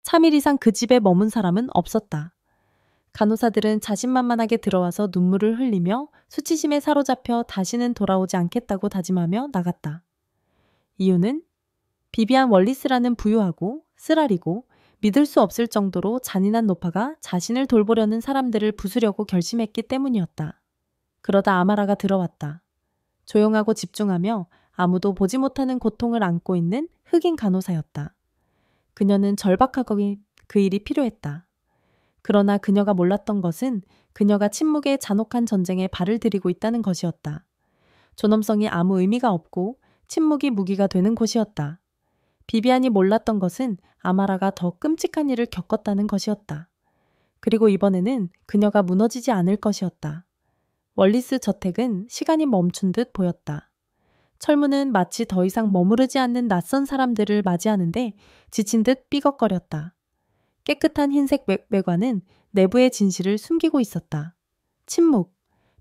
3일 이상 그 집에 머문 사람은 없었다. 간호사들은 자신만만하게 들어와서 눈물을 흘리며 수치심에 사로잡혀 다시는 돌아오지 않겠다고 다짐하며 나갔다. 이유는 비비안 월리스라는 부유하고 쓰라리고 믿을 수 없을 정도로 잔인한 노파가 자신을 돌보려는 사람들을 부수려고 결심했기 때문이었다. 그러다 아마라가 들어왔다. 조용하고 집중하며 아무도 보지 못하는 고통을 안고 있는 흑인 간호사였다. 그녀는 절박하고 그 일이 필요했다. 그러나 그녀가 몰랐던 것은 그녀가 침묵의 잔혹한 전쟁에 발을 들이고 있다는 것이었다. 존엄성이 아무 의미가 없고 침묵이 무기가 되는 곳이었다. 비비안이 몰랐던 것은 아마라가 더 끔찍한 일을 겪었다는 것이었다. 그리고 이번에는 그녀가 무너지지 않을 것이었다. 월리스 저택은 시간이 멈춘 듯 보였다. 철문은 마치 더 이상 머무르지 않는 낯선 사람들을 맞이하는데 지친 듯 삐걱거렸다. 깨끗한 흰색 외관은 내부의 진실을 숨기고 있었다. 침묵.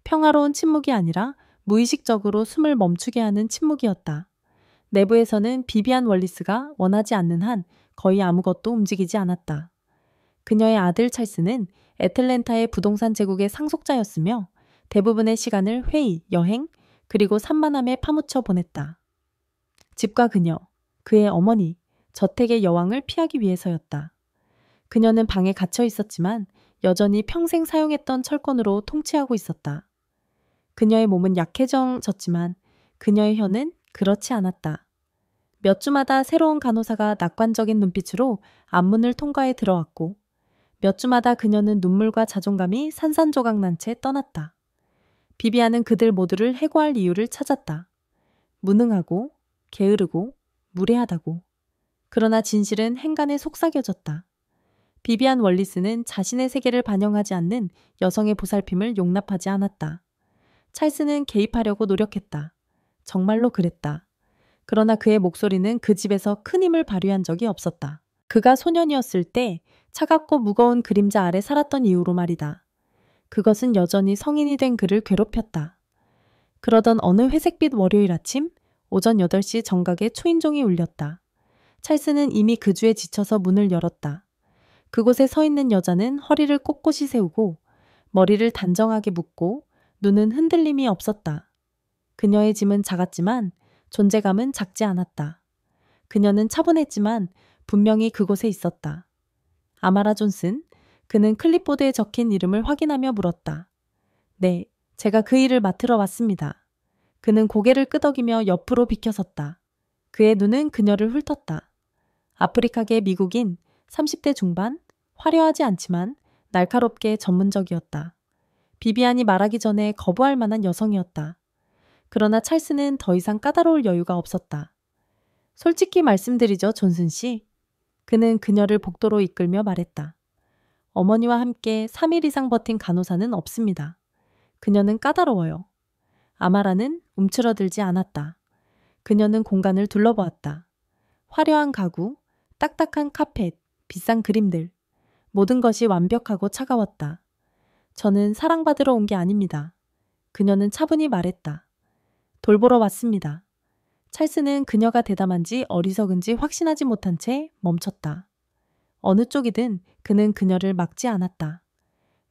평화로운 침묵이 아니라 무의식적으로 숨을 멈추게 하는 침묵이었다. 내부에서는 비비안 월리스가 원하지 않는 한 거의 아무것도 움직이지 않았다. 그녀의 아들 찰스는 애틀랜타의 부동산 제국의 상속자였으며 대부분의 시간을 회의, 여행, 그리고 산만함에 파묻혀 보냈다. 집과 그녀, 그의 어머니, 저택의 여왕을 피하기 위해서였다. 그녀는 방에 갇혀 있었지만 여전히 평생 사용했던 철권으로 통치하고 있었다. 그녀의 몸은 약해졌지만 그녀의 혀는 그렇지 않았다. 몇 주마다 새로운 간호사가 낙관적인 눈빛으로 앞문을 통과해 들어왔고 몇 주마다 그녀는 눈물과 자존감이 산산조각 채 떠났다. 비비안은 그들 모두를 해고할 이유를 찾았다. 무능하고 게으르고 무례하다고. 그러나 진실은 행간에 속삭여졌다. 비비안 월리스는 자신의 세계를 반영하지 않는 여성의 보살핌을 용납하지 않았다. 찰스는 개입하려고 노력했다. 정말로 그랬다. 그러나 그의 목소리는 그 집에서 큰 힘을 발휘한 적이 없었다. 그가 소년이었을 때 차갑고 무거운 그림자 아래 살았던 이유로 말이다. 그것은 여전히 성인이 된 그를 괴롭혔다. 그러던 어느 회색빛 월요일 아침 오전 8시 정각에 초인종이 울렸다. 찰스는 이미 그 주에 지쳐서 문을 열었다. 그곳에 서 있는 여자는 허리를 꼿꼿이 세우고 머리를 단정하게 묶고 눈은 흔들림이 없었다. 그녀의 짐은 작았지만 존재감은 작지 않았다. 그녀는 차분했지만 분명히 그곳에 있었다. 아마라 존슨, 그는 클립보드에 적힌 이름을 확인하며 물었다. 네, 제가 그 일을 맡으러 왔습니다. 그는 고개를 끄덕이며 옆으로 비켜섰다. 그의 눈은 그녀를 훑었다. 아프리카계 미국인 30대 중반, 화려하지 않지만 날카롭게 전문적이었다. 비비안이 말하기 전에 거부할 만한 여성이었다. 그러나 찰스는 더 이상 까다로울 여유가 없었다. 솔직히 말씀드리죠, 존슨 씨. 그는 그녀를 복도로 이끌며 말했다. 어머니와 함께 3일 이상 버틴 간호사는 없습니다. 그녀는 까다로워요. 아마라는 움츠러들지 않았다. 그녀는 공간을 둘러보았다. 화려한 가구, 딱딱한 카펫, 비싼 그림들. 모든 것이 완벽하고 차가웠다. 저는 사랑받으러 온 게 아닙니다. 그녀는 차분히 말했다. 돌보러 왔습니다. 찰스는 그녀가 대담한지 어리석은지 확신하지 못한 채 멈췄다. 어느 쪽이든 그는 그녀를 막지 않았다.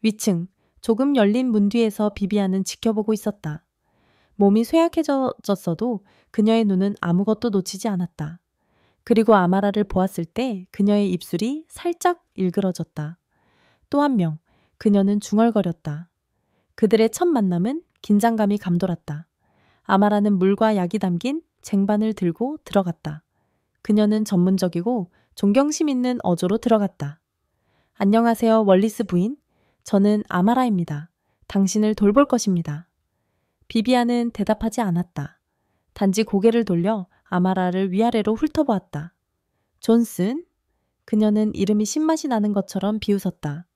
위층, 조금 열린 문 뒤에서 비비안은 지켜보고 있었다. 몸이 쇠약해졌어도 그녀의 눈은 아무것도 놓치지 않았다. 그리고 아마라를 보았을 때 그녀의 입술이 살짝 일그러졌다. 또 한 명, 그녀는 중얼거렸다. 그들의 첫 만남은 긴장감이 감돌았다. 아마라는 물과 약이 담긴 쟁반을 들고 들어갔다. 그녀는 전문적이고 존경심 있는 어조로 들어갔다. 안녕하세요, 월리스 부인. 저는 아마라입니다. 당신을 돌볼 것입니다. 비비안은 대답하지 않았다. 단지 고개를 돌려 아마라를 위아래로 훑어보았다. 존슨? 그녀는 이름이 신맛이 나는 것처럼 비웃었다.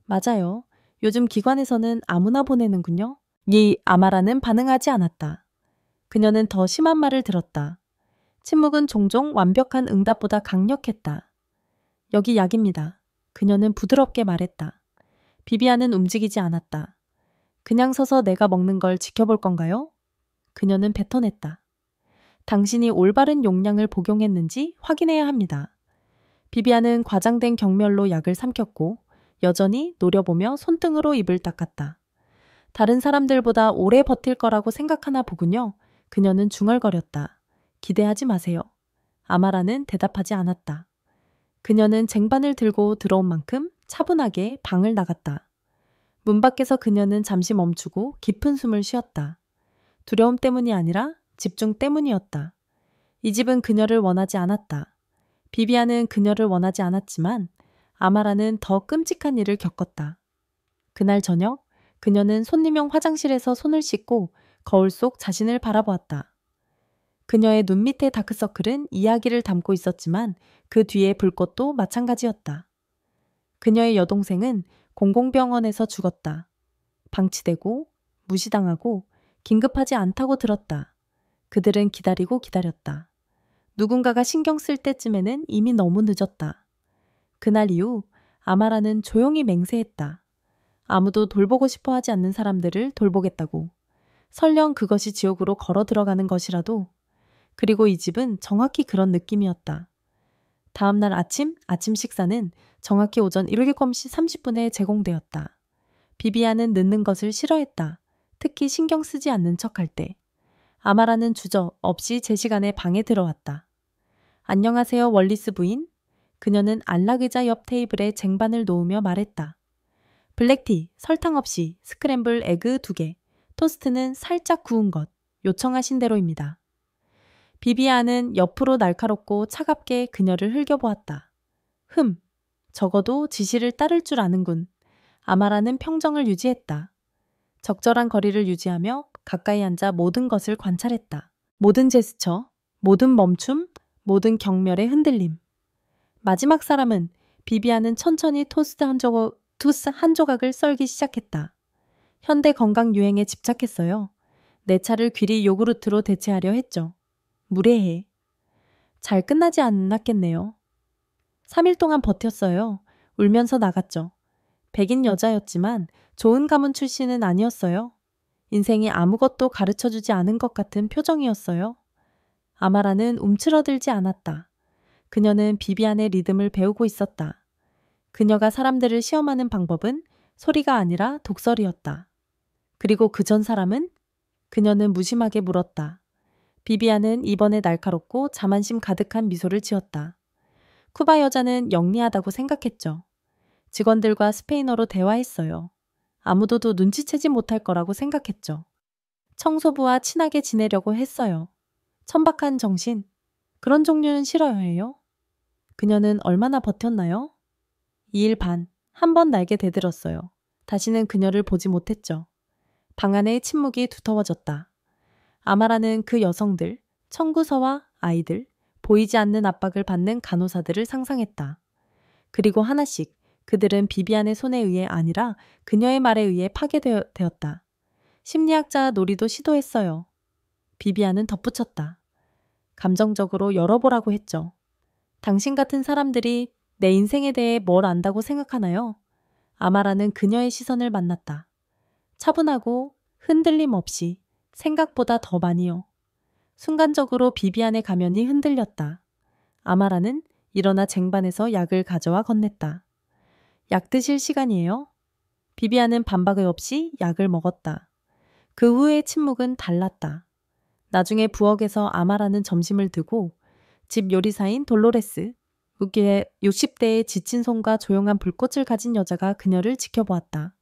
맞아요. 요즘 기관에서는 아무나 보내는군요. 이 아마라는 반응하지 않았다. 그녀는 더 심한 말을 들었다. 침묵은 종종 완벽한 응답보다 강력했다. 여기 약입니다. 그녀는 부드럽게 말했다. 비비안은 움직이지 않았다. 그냥 서서 내가 먹는 걸 지켜볼 건가요? 그녀는 뱉어냈다. 당신이 올바른 용량을 복용했는지 확인해야 합니다. 비비안은 과장된 경멸로 약을 삼켰고 여전히 노려보며 손등으로 입을 닦았다. 다른 사람들보다 오래 버틸 거라고 생각하나 보군요. 그녀는 중얼거렸다. 기대하지 마세요. 아마라는 대답하지 않았다. 그녀는 쟁반을 들고 들어온 만큼 차분하게 방을 나갔다. 문 밖에서 그녀는 잠시 멈추고 깊은 숨을 쉬었다. 두려움 때문이 아니라 집중 때문이었다. 이 집은 그녀를 원하지 않았다. 비비안은 그녀를 원하지 않았지만 아마라는 더 끔찍한 일을 겪었다. 그날 저녁 그녀는 손님용 화장실에서 손을 씻고 거울 속 자신을 바라보았다. 그녀의 눈 밑의 다크서클은 이야기를 담고 있었지만 그 뒤의 불꽃도 마찬가지였다. 그녀의 여동생은 공공병원에서 죽었다. 방치되고 무시당하고 긴급하지 않다고 들었다. 그들은 기다리고 기다렸다. 누군가가 신경 쓸 때쯤에는 이미 너무 늦었다. 그날 이후 아마라는 조용히 맹세했다. 아무도 돌보고 싶어 하지 않는 사람들을 돌보겠다고. 설령 그것이 지옥으로 걸어 들어가는 것이라도. 그리고 이 집은 정확히 그런 느낌이었다. 다음 날 아침 식사는 정확히 오전 7시 30분에 제공되었다. 비비안은 늦는 것을 싫어했다. 특히 신경 쓰지 않는 척할 때. 아마라는 주저 없이 제 시간에 방에 들어왔다. 안녕하세요, 월리스 부인. 그녀는 안락의자 옆 테이블에 쟁반을 놓으며 말했다. 블랙티, 설탕 없이, 스크램블 에그 2개, 토스트는 살짝 구운 것, 요청하신 대로입니다. 비비안은 옆으로 날카롭고 차갑게 그녀를 흘겨보았다. 적어도 지시를 따를 줄 아는군. 아마라는 평정을 유지했다. 적절한 거리를 유지하며 가까이 앉아 모든 것을 관찰했다. 모든 제스처, 모든 멈춤, 모든 경멸의 흔들림. 마지막 사람은 비비안은 천천히 토스트 한 조각을 썰기 시작했다. 현대 건강 유행에 집착했어요. 내 차를 귀리 요구르트로 대체하려 했죠. 무례해. 잘 끝나지 않았겠네요. 3일 동안 버텼어요. 울면서 나갔죠. 백인 여자였지만 좋은 가문 출신은 아니었어요. 인생이 아무것도 가르쳐주지 않은 것 같은 표정이었어요. 아마라는 움츠러들지 않았다. 그녀는 비비안의 리듬을 배우고 있었다. 그녀가 사람들을 시험하는 방법은 소리가 아니라 독설이었다. 그리고 그 전 사람은? 그녀는 무심하게 물었다. 비비안은 이번에 날카롭고 자만심 가득한 미소를 지었다. 쿠바 여자는 영리하다고 생각했죠. 직원들과 스페인어로 대화했어요. 아무도 눈치채지 못할 거라고 생각했죠. 청소부와 친하게 지내려고 했어요. 천박한 정신. 그런 종류는 싫어해요. 그녀는 얼마나 버텼나요? 2일 반. 한 번 날개 대들었어요. 다시는 그녀를 보지 못했죠. 방 안의 침묵이 두터워졌다. 아마라는 그 여성들, 청구서와 아이들, 보이지 않는 압박을 받는 간호사들을 상상했다. 그리고 하나씩 그들은 비비안의 손에 의해 아니라 그녀의 말에 의해 파괴되었다. 심리학자 놀이도 시도했어요. 비비안은 덧붙였다. 감정적으로 열어보라고 했죠. 당신 같은 사람들이 내 인생에 대해 뭘 안다고 생각하나요? 아마라는 그녀의 시선을 만났다. 차분하고 흔들림 없이 생각보다 더 많이요. 순간적으로 비비안의 가면이 흔들렸다. 아마라는 일어나 쟁반에서 약을 가져와 건넸다. 약 드실 시간이에요? 비비안은 반박의 없이 약을 먹었다. 그 후의 침묵은 달랐다. 나중에 부엌에서 아마라는 점심을 드고 집 요리사인 돌로레스, 60대의 지친 손과 조용한 불꽃을 가진 여자가 그녀를 지켜보았다.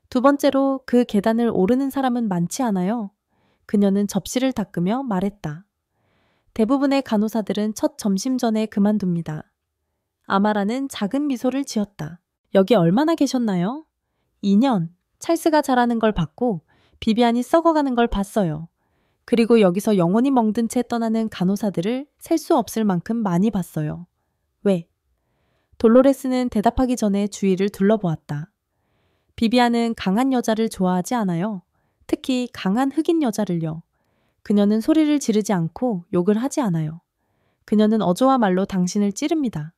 두 번째로 그 계단을 오르는 사람은 많지 않아요. 그녀는 접시를 닦으며 말했다. 대부분의 간호사들은 첫 점심 전에 그만둡니다. 아마라는 작은 미소를 지었다. 여기 얼마나 계셨나요? 2년. 찰스가 자라는 걸 봤고 비비안이 썩어가는 걸 봤어요. 그리고 여기서 영원히 멍든 채 떠나는 간호사들을 셀 수 없을 만큼 많이 봤어요. 왜? 돌로레스는 대답하기 전에 주위를 둘러보았다. 비비안은 강한 여자를 좋아하지 않아요. 특히 강한 흑인 여자를요. 그녀는 소리를 지르지 않고 욕을 하지 않아요. 그녀는 어조와 말로 당신을 찌릅니다.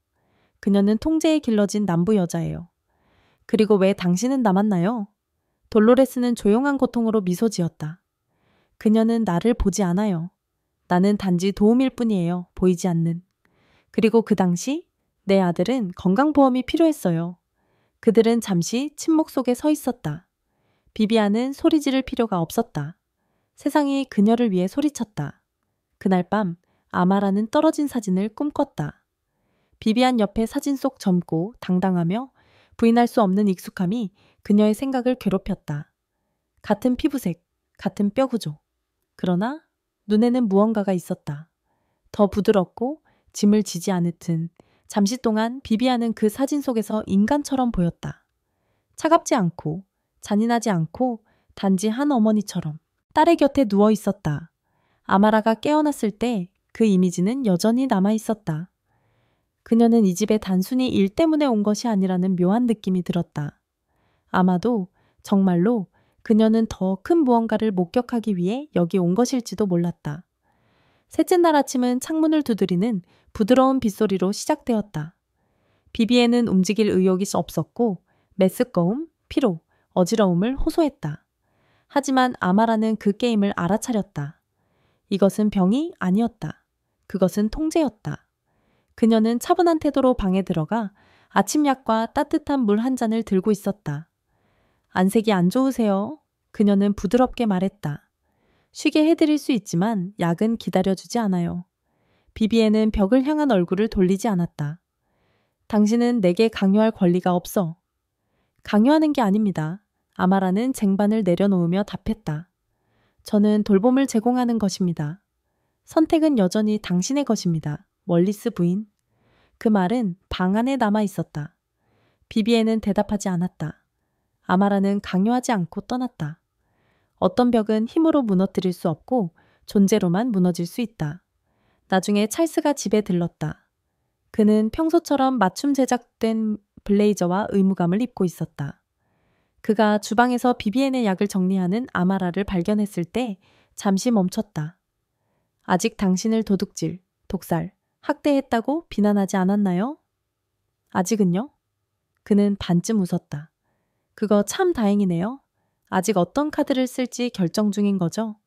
그녀는 통제에 길러진 남부 여자예요. 그리고 왜 당신은 남았나요? 돌로레스는 조용한 고통으로 미소 지었다. 그녀는 나를 보지 않아요. 나는 단지 도움일 뿐이에요. 보이지 않는. 그리고 그 당시 내 아들은 건강보험이 필요했어요. 그들은 잠시 침묵 속에 서 있었다. 비비안은 소리 지를 필요가 없었다. 세상이 그녀를 위해 소리쳤다. 그날 밤 아마라는 떨어진 사진을 꿈꿨다. 비비안 옆에 사진 속 젊고 당당하며 부인할 수 없는 익숙함이 그녀의 생각을 괴롭혔다. 같은 피부색, 같은 뼈 구조. 그러나 눈에는 무언가가 있었다. 더 부드럽고 짐을 지지 않을 튼 잠시 동안 비비안은 그 사진 속에서 인간처럼 보였다. 차갑지 않고 잔인하지 않고 단지 한 어머니처럼 딸의 곁에 누워 있었다. 아마라가 깨어났을 때 그 이미지는 여전히 남아 있었다. 그녀는 이 집에 단순히 일 때문에 온 것이 아니라는 묘한 느낌이 들었다. 아마도 정말로 그녀는 더 큰 무언가를 목격하기 위해 여기 온 것일지도 몰랐다. 셋째 날 아침은 창문을 두드리는 부드러운 빗소리로 시작되었다. 비비에는 움직일 의욕이 없었고 메스꺼움, 피로, 어지러움을 호소했다. 하지만 아마라는 그 게임을 알아차렸다. 이것은 병이 아니었다. 그것은 통제였다. 그녀는 차분한 태도로 방에 들어가 아침약과 따뜻한 물 한 잔을 들고 있었다. 안색이 안 좋으세요? 그녀는 부드럽게 말했다. 쉬게 해드릴 수 있지만 약은 기다려주지 않아요. 비비에는 벽을 향한 얼굴을 돌리지 않았다. 당신은 내게 강요할 권리가 없어. 강요하는 게 아닙니다. 아마라는 쟁반을 내려놓으며 답했다. 저는 돌봄을 제공하는 것입니다. 선택은 여전히 당신의 것입니다. 월리스 부인. 그 말은 방 안에 남아 있었다. 비비에는 대답하지 않았다. 아마라는 강요하지 않고 떠났다. 어떤 벽은 힘으로 무너뜨릴 수 없고 존재로만 무너질 수 있다. 나중에 찰스가 집에 들렀다. 그는 평소처럼 맞춤 제작된 블레이저와 의무감을 입고 있었다. 그가 주방에서 비비엔의 약을 정리하는 아마라를 발견했을 때 잠시 멈췄다. 아직 당신을 도둑질, 독살, 학대했다고 비난하지 않았나요? 아직은요? 그는 반쯤 웃었다. 그거 참 다행이네요. 아직 어떤 카드를 쓸지 결정 중인 거죠?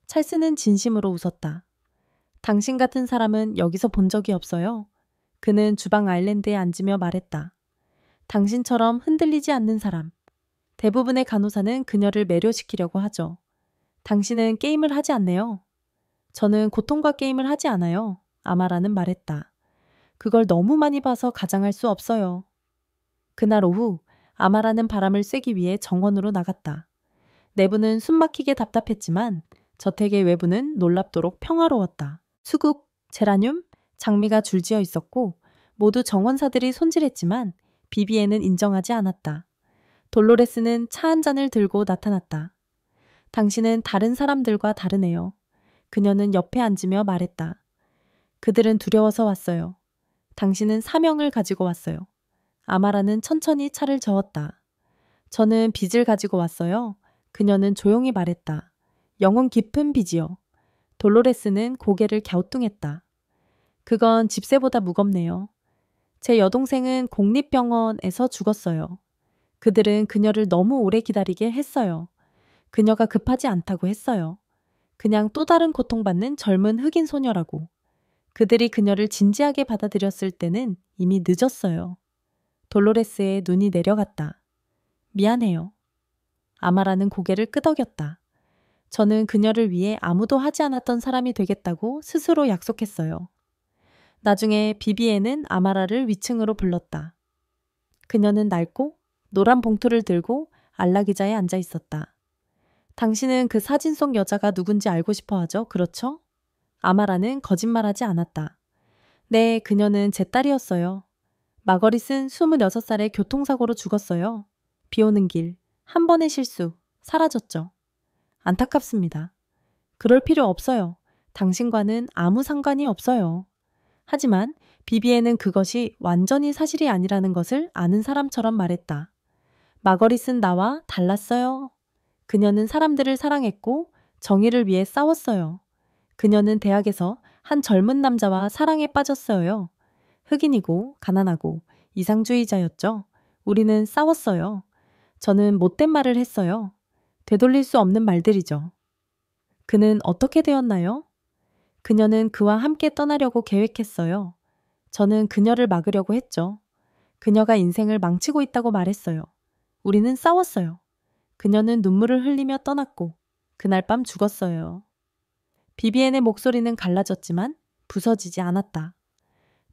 찰스는 진심으로 웃었다. 당신 같은 사람은 여기서 본 적이 없어요. 그는 주방 아일랜드에 앉으며 말했다. 당신처럼 흔들리지 않는 사람. 대부분의 간호사는 그녀를 매료시키려고 하죠. 당신은 게임을 하지 않네요. 저는 고통과 게임을 하지 않아요. 아마라는 말했다. 그걸 너무 많이 봐서 가장할 수 없어요. 그날 오후 아마라는 바람을 쐬기 위해 정원으로 나갔다. 내부는 숨막히게 답답했지만 저택의 외부는 놀랍도록 평화로웠다. 수국, 제라늄, 장미가 줄지어 있었고 모두 정원사들이 손질했지만 비비에는 인정하지 않았다. 돌로레스는 차 한 잔을 들고 나타났다. 당신은 다른 사람들과 다르네요. 그녀는 옆에 앉으며 말했다. 그들은 두려워서 왔어요. 당신은 사명을 가지고 왔어요. 아마라는 천천히 차를 저었다. 저는 빚을 가지고 왔어요. 그녀는 조용히 말했다. 영혼 깊은 빚이요. 돌로레스는 고개를 갸우뚱했다. 그건 집세보다 무겁네요. 제 여동생은 공립병원에서 죽었어요. 그들은 그녀를 너무 오래 기다리게 했어요. 그녀가 급하지 않다고 했어요. 그냥 또 다른 고통받는 젊은 흑인 소녀라고. 그들이 그녀를 진지하게 받아들였을 때는 이미 늦었어요. 돌로레스의 눈이 내려갔다. 미안해요. 아마라는 고개를 끄덕였다. 저는 그녀를 위해 아무도 하지 않았던 사람이 되겠다고 스스로 약속했어요. 나중에 비비에는 아마라를 위층으로 불렀다. 그녀는 낡고 노란 봉투를 들고 안락의자에 앉아 있었다. 당신은 그 사진 속 여자가 누군지 알고 싶어 하죠? 그렇죠? 아마라는 거짓말하지 않았다. 네, 그녀는 제 딸이었어요. 마거릿은 26살에 교통사고로 죽었어요. 비 오는 길, 한 번의 실수, 사라졌죠. 안타깝습니다. 그럴 필요 없어요. 당신과는 아무 상관이 없어요. 하지만 비비에는 그것이 완전히 사실이 아니라는 것을 아는 사람처럼 말했다. 마거릿은 나와 달랐어요. 그녀는 사람들을 사랑했고 정의를 위해 싸웠어요. 그녀는 대학에서 한 젊은 남자와 사랑에 빠졌어요. 흑인이고 가난하고 이상주의자였죠. 우리는 싸웠어요. 저는 못된 말을 했어요. 되돌릴 수 없는 말들이죠. 그는 어떻게 되었나요? 그녀는 그와 함께 떠나려고 계획했어요. 저는 그녀를 막으려고 했죠. 그녀가 인생을 망치고 있다고 말했어요. 우리는 싸웠어요. 그녀는 눈물을 흘리며 떠났고 그날 밤 죽었어요. 비비엔의 목소리는 갈라졌지만 부서지지 않았다.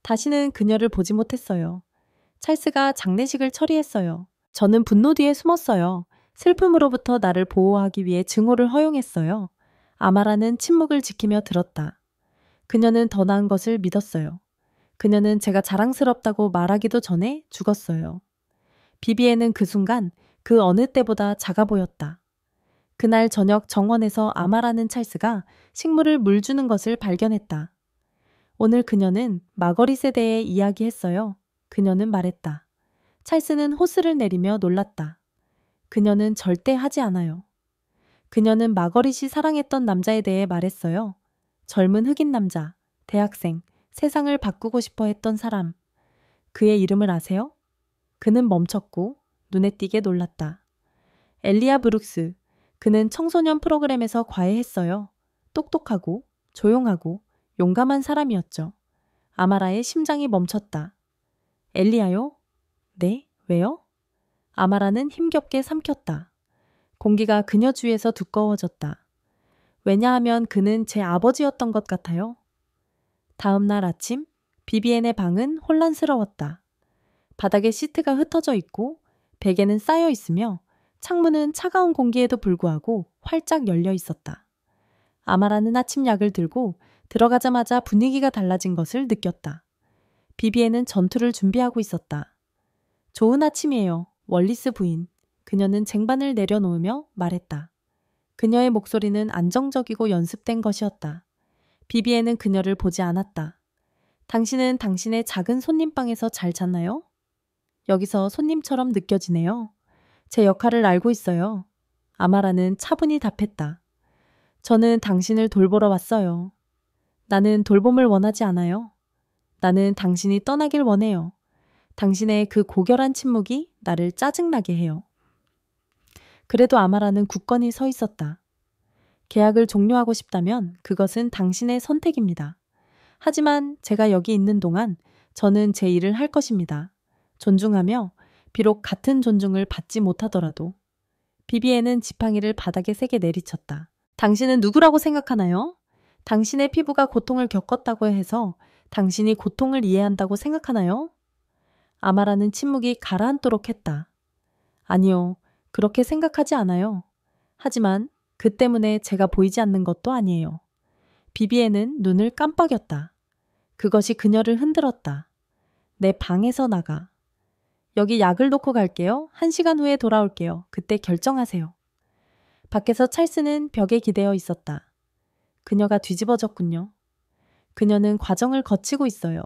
다시는 그녀를 보지 못했어요. 찰스가 장례식을 처리했어요. 저는 분노 뒤에 숨었어요. 슬픔으로부터 나를 보호하기 위해 증오를 허용했어요. 아마라는 침묵을 지키며 들었다. 그녀는 더 나은 것을 믿었어요. 그녀는 제가 자랑스럽다고 말하기도 전에 죽었어요. 비비엔은 그 순간 그 어느 때보다 작아 보였다. 그날 저녁 정원에서 아마라는 찰스가 식물을 물 주는 것을 발견했다. 오늘 그녀는 마거릿에 대해 이야기했어요. 그녀는 말했다. 찰스는 호스를 내리며 놀랐다. 그녀는 절대 하지 않아요. 그녀는 마거릿이 사랑했던 남자에 대해 말했어요. 젊은 흑인 남자, 대학생, 세상을 바꾸고 싶어 했던 사람. 그의 이름을 아세요? 그는 멈췄고 눈에 띄게 놀랐다. 엘리아 브룩스. 그는 청소년 프로그램에서 과외했어요. 똑똑하고 조용하고 용감한 사람이었죠. 아마라의 심장이 멈췄다. 엘리아요? 네, 왜요? 아마라는 힘겹게 삼켰다. 공기가 그녀 주위에서 두꺼워졌다. 왜냐하면 그는 제 아버지였던 것 같아요. 다음 날 아침, 비비엔의 방은 혼란스러웠다. 바닥에 시트가 흩어져 있고 베개는 쌓여 있으며 창문은 차가운 공기에도 불구하고 활짝 열려 있었다. 아마라는 아침 약을 들고 들어가자마자 분위기가 달라진 것을 느꼈다. 비비엔은 전투를 준비하고 있었다. 좋은 아침이에요, 월리스 부인. 그녀는 쟁반을 내려놓으며 말했다. 그녀의 목소리는 안정적이고 연습된 것이었다. 비비엔은 그녀를 보지 않았다. 당신은 당신의 작은 손님방에서 잘 잤나요? 여기서 손님처럼 느껴지네요. 제 역할을 알고 있어요. 아마라는 차분히 답했다. 저는 당신을 돌보러 왔어요. 나는 돌봄을 원하지 않아요. 나는 당신이 떠나길 원해요. 당신의 그 고결한 침묵이 나를 짜증나게 해요. 그래도 아마라는 굳건히 서 있었다. 계약을 종료하고 싶다면 그것은 당신의 선택입니다. 하지만 제가 여기 있는 동안 저는 제 일을 할 것입니다. 존중하며 비록 같은 존중을 받지 못하더라도. 비비엔은 지팡이를 바닥에 세게 내리쳤다. 당신은 누구라고 생각하나요? 당신의 피부가 고통을 겪었다고 해서 당신이 고통을 이해한다고 생각하나요? 아마라는 침묵이 가라앉도록 했다. 아니요, 그렇게 생각하지 않아요. 하지만 그 때문에 제가 보이지 않는 것도 아니에요. 비비엔은 눈을 깜빡였다. 그것이 그녀를 흔들었다. 내 방에서 나가. 여기 약을 놓고 갈게요. 1시간 후에 돌아올게요. 그때 결정하세요. 밖에서 찰스는 벽에 기대어 있었다. 그녀가 뒤집어졌군요. 그녀는 과정을 거치고 있어요.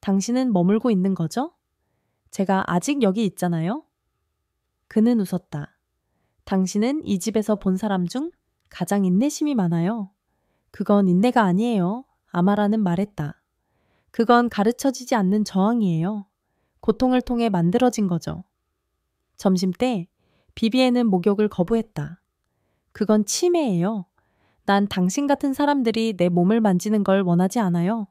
당신은 머물고 있는 거죠? 제가 아직 여기 있잖아요? 그는 웃었다. 당신은 이 집에서 본 사람 중 가장 인내심이 많아요. 그건 인내가 아니에요. 아마라는 말했다. 그건 가르쳐지지 않는 저항이에요. 고통을 통해 만들어진 거죠. 점심때 비비엔은 목욕을 거부했다. 그건 침해예요. 난 당신 같은 사람들이 내 몸을 만지는 걸 원하지 않아요.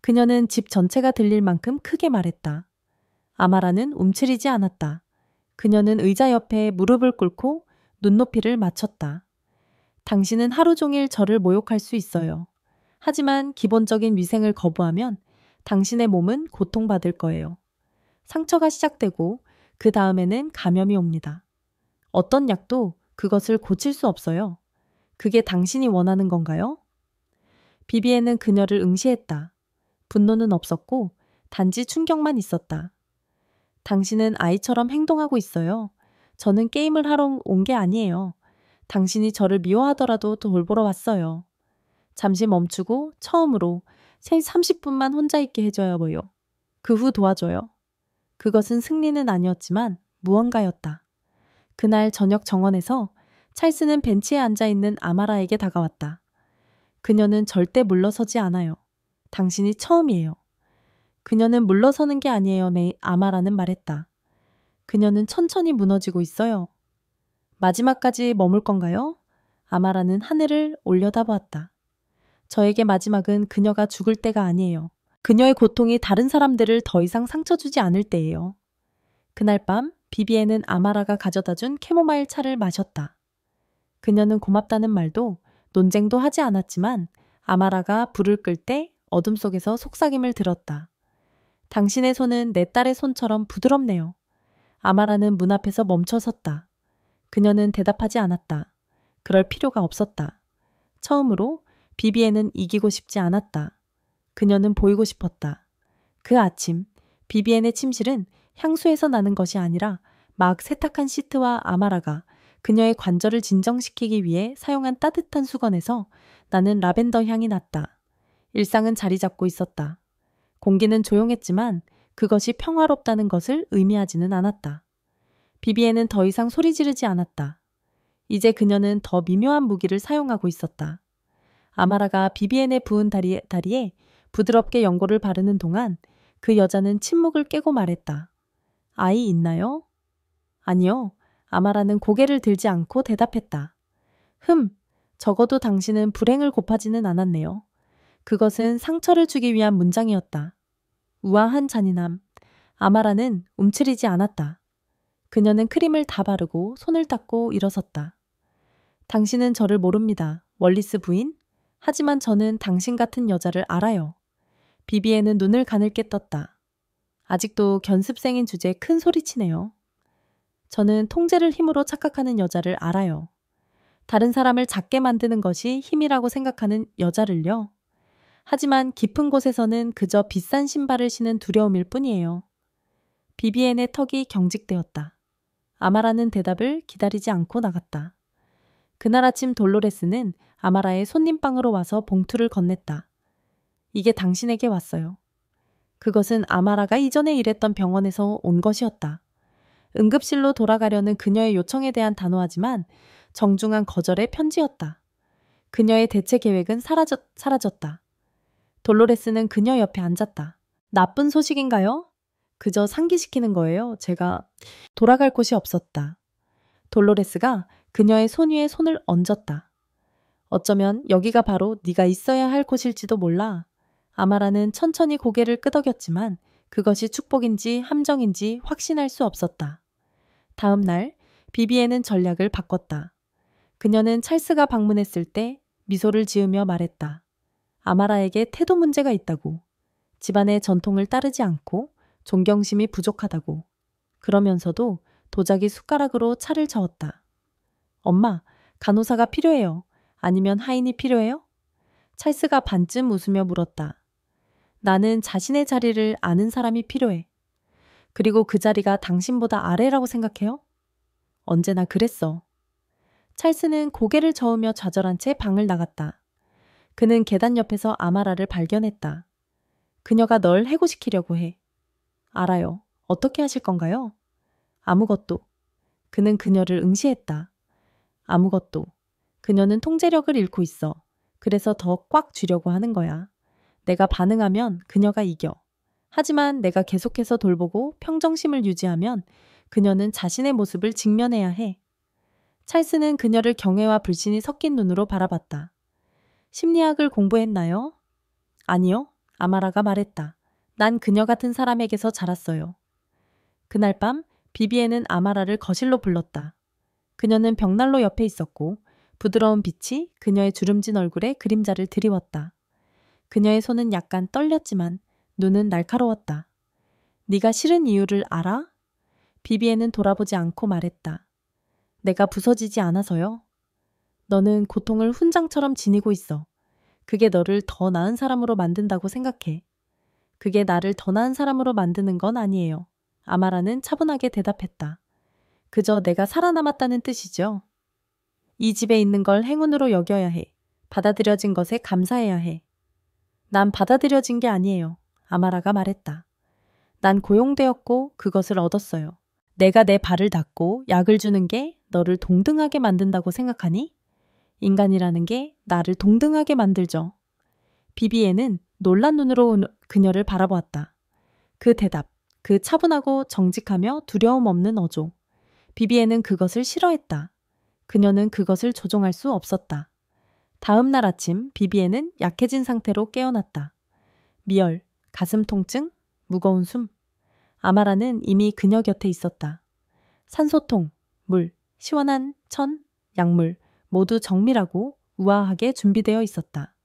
그녀는 집 전체가 들릴 만큼 크게 말했다. 아마라는 움츠리지 않았다. 그녀는 의자 옆에 무릎을 꿇고 눈높이를 맞췄다. 당신은 하루 종일 저를 모욕할 수 있어요. 하지만 기본적인 위생을 거부하면 당신의 몸은 고통받을 거예요. 상처가 시작되고 그 다음에는 감염이 옵니다. 어떤 약도 그것을 고칠 수 없어요. 그게 당신이 원하는 건가요? 비비엔은 그녀를 응시했다. 분노는 없었고 단지 충격만 있었다. 당신은 아이처럼 행동하고 있어요. 저는 게임을 하러 온 게 아니에요. 당신이 저를 미워하더라도 돌보러 왔어요. 잠시 멈추고 처음으로 30분만 혼자 있게 해줘요. 그 후 도와줘요. 그것은 승리는 아니었지만 무언가였다. 그날 저녁 정원에서 찰스는 벤치에 앉아있는 아마라에게 다가왔다. 그녀는 절대 물러서지 않아요. 당신이 처음이에요. 그녀는 물러서는 게 아니에요. 아마라는 말했다. 그녀는 천천히 무너지고 있어요. 마지막까지 머물 건가요? 아마라는 하늘을 올려다보았다. 저에게 마지막은 그녀가 죽을 때가 아니에요. 그녀의 고통이 다른 사람들을 더 이상 상처 주지 않을 때예요. 그날 밤 비비에는 아마라가 가져다 준 캐모마일 차를 마셨다. 그녀는 고맙다는 말도 논쟁도 하지 않았지만 아마라가 불을 끌 때 어둠 속에서 속삭임을 들었다. 당신의 손은 내 딸의 손처럼 부드럽네요. 아마라는 문 앞에서 멈춰 섰다. 그녀는 대답하지 않았다. 그럴 필요가 없었다. 처음으로 비비에는 이기고 싶지 않았다. 그녀는 보이고 싶었다. 그 아침 비비엔의 침실은 향수에서 나는 것이 아니라 막 세탁한 시트와 아마라가 그녀의 관절을 진정시키기 위해 사용한 따뜻한 수건에서 나는 라벤더 향이 났다. 일상은 자리 잡고 있었다. 공기는 조용했지만 그것이 평화롭다는 것을 의미하지는 않았다. 비비엔은 더 이상 소리 지르지 않았다. 이제 그녀는 더 미묘한 무기를 사용하고 있었다. 아마라가 비비엔의 부은 다리에 부드럽게 연고를 바르는 동안 그 여자는 침묵을 깨고 말했다. 아이 있나요? 아니요. 아마라는 고개를 들지 않고 대답했다. 적어도 당신은 불행을 곱하지는 않았네요. 그것은 상처를 주기 위한 문장이었다. 우아한 잔인함. 아마라는 움츠리지 않았다. 그녀는 크림을 다 바르고 손을 닦고 일어섰다. 당신은 저를 모릅니다. 월리스 부인? 하지만 저는 당신 같은 여자를 알아요. 비비에는 눈을 가늘게 떴다. 아직도 견습생인 주제에 큰 소리치네요. 저는 통제를 힘으로 착각하는 여자를 알아요. 다른 사람을 작게 만드는 것이 힘이라고 생각하는 여자를요. 하지만 깊은 곳에서는 그저 비싼 신발을 신은 두려움일 뿐이에요. 비비엔의 턱이 경직되었다. 아마라는 대답을 기다리지 않고 나갔다. 그날 아침 돌로레스는 아마라의 손님방으로 와서 봉투를 건넸다. 이게 당신에게 왔어요. 그것은 아마라가 이전에 일했던 병원에서 온 것이었다. 응급실로 돌아가려는 그녀의 요청에 대한 단호하지만 정중한 거절의 편지였다. 그녀의 대체 계획은 사라졌다. 돌로레스는 그녀 옆에 앉았다. 나쁜 소식인가요? 그저 상기시키는 거예요. 제가 돌아갈 곳이 없었다. 돌로레스가 그녀의 손 위에 손을 얹었다. 어쩌면 여기가 바로 네가 있어야 할 곳일지도 몰라. 아마라는 천천히 고개를 끄덕였지만 그것이 축복인지 함정인지 확신할 수 없었다. 다음 날 비비에는 전략을 바꿨다. 그녀는 찰스가 방문했을 때 미소를 지으며 말했다. 아마라에게 태도 문제가 있다고. 집안의 전통을 따르지 않고 존경심이 부족하다고. 그러면서도 도자기 숟가락으로 차를 저었다. 엄마, 간호사가 필요해요. 아니면 하인이 필요해요? 찰스가 반쯤 웃으며 물었다. 나는 자신의 자리를 아는 사람이 필요해. 그리고 그 자리가 당신보다 아래라고 생각해요? 언제나 그랬어. 찰스는 고개를 저으며 좌절한 채 방을 나갔다. 그는 계단 옆에서 아마라를 발견했다. 그녀가 널 해고시키려고 해. 알아요. 어떻게 하실 건가요? 아무것도. 그는 그녀를 응시했다. 아무것도. 그녀는 통제력을 잃고 있어. 그래서 더 꽉 쥐려고 하는 거야. 내가 반응하면 그녀가 이겨. 하지만 내가 계속해서 돌보고 평정심을 유지하면 그녀는 자신의 모습을 직면해야 해. 찰스는 그녀를 경외와 불신이 섞인 눈으로 바라봤다. 심리학을 공부했나요? 아니요. 아마라가 말했다. 난 그녀 같은 사람에게서 자랐어요. 그날 밤 비비에는 아마라를 거실로 불렀다. 그녀는 벽난로 옆에 있었고 부드러운 빛이 그녀의 주름진 얼굴에 그림자를 드리웠다. 그녀의 손은 약간 떨렸지만 눈은 날카로웠다. 네가 싫은 이유를 알아? 비비에는 돌아보지 않고 말했다. 내가 부서지지 않아서요. 너는 고통을 훈장처럼 지니고 있어. 그게 너를 더 나은 사람으로 만든다고 생각해. 그게 나를 더 나은 사람으로 만드는 건 아니에요. 아마라는 차분하게 대답했다. 그저 내가 살아남았다는 뜻이죠. 이 집에 있는 걸 행운으로 여겨야 해. 받아들여진 것에 감사해야 해. 난 받아들여진 게 아니에요. 아마라가 말했다. 난 고용되었고 그것을 얻었어요. 내가 내 발을 닦고 약을 주는 게 너를 동등하게 만든다고 생각하니? 인간이라는 게 나를 동등하게 만들죠. 비비에는 놀란 눈으로 그녀를 바라보았다. 그 대답, 그 차분하고 정직하며 두려움 없는 어조. 비비에는 그것을 싫어했다. 그녀는 그것을 조종할 수 없었다. 다음 날 아침 비비에는 약해진 상태로 깨어났다. 미열, 가슴 통증, 무거운 숨. 아마라는 이미 그녀 곁에 있었다. 산소통, 물, 시원한 천, 약물 모두 정밀하고 우아하게 준비되어 있었다.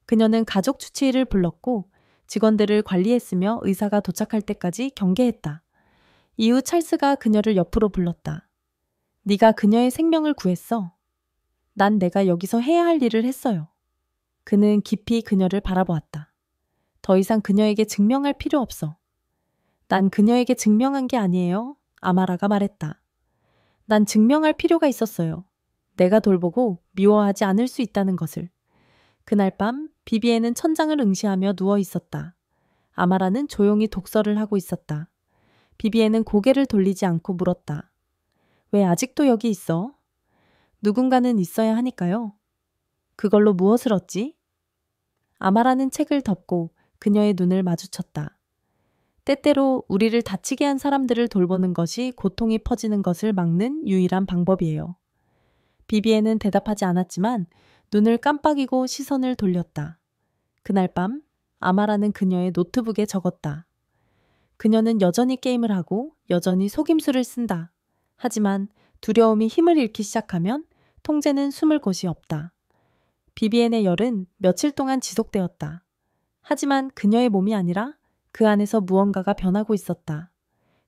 그녀는 가족 주치의를 불렀고 직원들을 관리했으며 의사가 도착할 때까지 경계했다. 이후 찰스가 그녀를 옆으로 불렀다. 네가 그녀의 생명을 구했어. 난 내가 여기서 해야 할 일을 했어요. 그는 깊이 그녀를 바라보았다. 더 이상 그녀에게 증명할 필요 없어. 난 그녀에게 증명한 게 아니에요. 아마라가 말했다. 난 증명할 필요가 있었어요. 내가 돌보고 미워하지 않을 수 있다는 것을. 그날 밤 비비에는 천장을 응시하며 누워 있었다. 아마라는 조용히 독서를 하고 있었다. 비비에는 고개를 돌리지 않고 물었다. 왜 아직도 여기 있어? 누군가는 있어야 하니까요. 그걸로 무엇을 얻지? 아마라는 책을 덮고 그녀의 눈을 마주쳤다. 때때로 우리를 다치게 한 사람들을 돌보는 것이 고통이 퍼지는 것을 막는 유일한 방법이에요. 비비에는 대답하지 않았지만 눈을 깜빡이고 시선을 돌렸다. 그날 밤 아마라는 그녀의 노트북에 적었다. 그녀는 여전히 게임을 하고 여전히 속임수를 쓴다. 하지만 두려움이 힘을 잃기 시작하면 통제는 숨을 곳이 없다. 비비엔의 열은 며칠 동안 지속되었다. 하지만 그녀의 몸이 아니라 그 안에서 무언가가 변하고 있었다.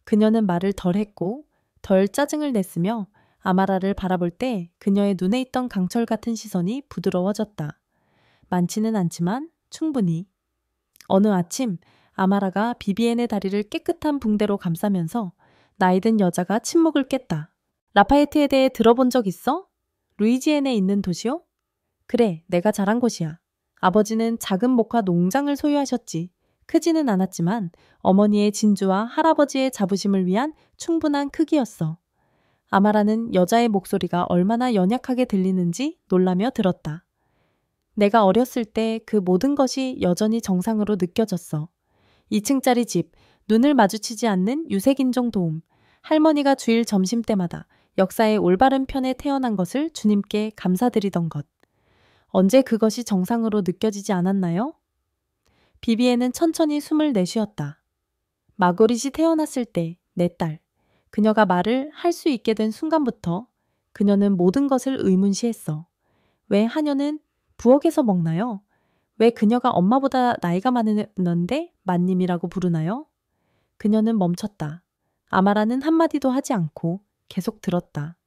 그녀는 말을 덜 했고 덜 짜증을 냈으며 아마라를 바라볼 때 그녀의 눈에 있던 강철 같은 시선이 부드러워졌다. 많지는 않지만 충분히. 어느 아침 아마라가 비비엔의 다리를 깨끗한 붕대로 감싸면서 나이든 여자가 침묵을 깼다. 라파에트에 대해 들어본 적 있어? 루이지앤에 있는 도시요? 그래, 내가 자란 곳이야. 아버지는 작은 목화 농장을 소유하셨지. 크지는 않았지만 어머니의 진주와 할아버지의 자부심을 위한 충분한 크기였어. 아마라는 여자의 목소리가 얼마나 연약하게 들리는지 놀라며 들었다. 내가 어렸을 때 그 모든 것이 여전히 정상으로 느껴졌어. 2층짜리 집, 눈을 마주치지 않는 유색인종 도움, 할머니가 주일 점심때마다 역사의 올바른 편에 태어난 것을 주님께 감사드리던 것. 언제 그것이 정상으로 느껴지지 않았나요? 비비에는 천천히 숨을 내쉬었다. 마고릿이 태어났을 때 내 딸, 그녀가 말을 할 수 있게 된 순간부터 그녀는 모든 것을 의문시했어. 왜 하녀는 부엌에서 먹나요? 왜 그녀가 엄마보다 나이가 많은데 만님이라고 부르나요? 그녀는 멈췄다. 아마라는 한마디도 하지 않고 계속 들었다.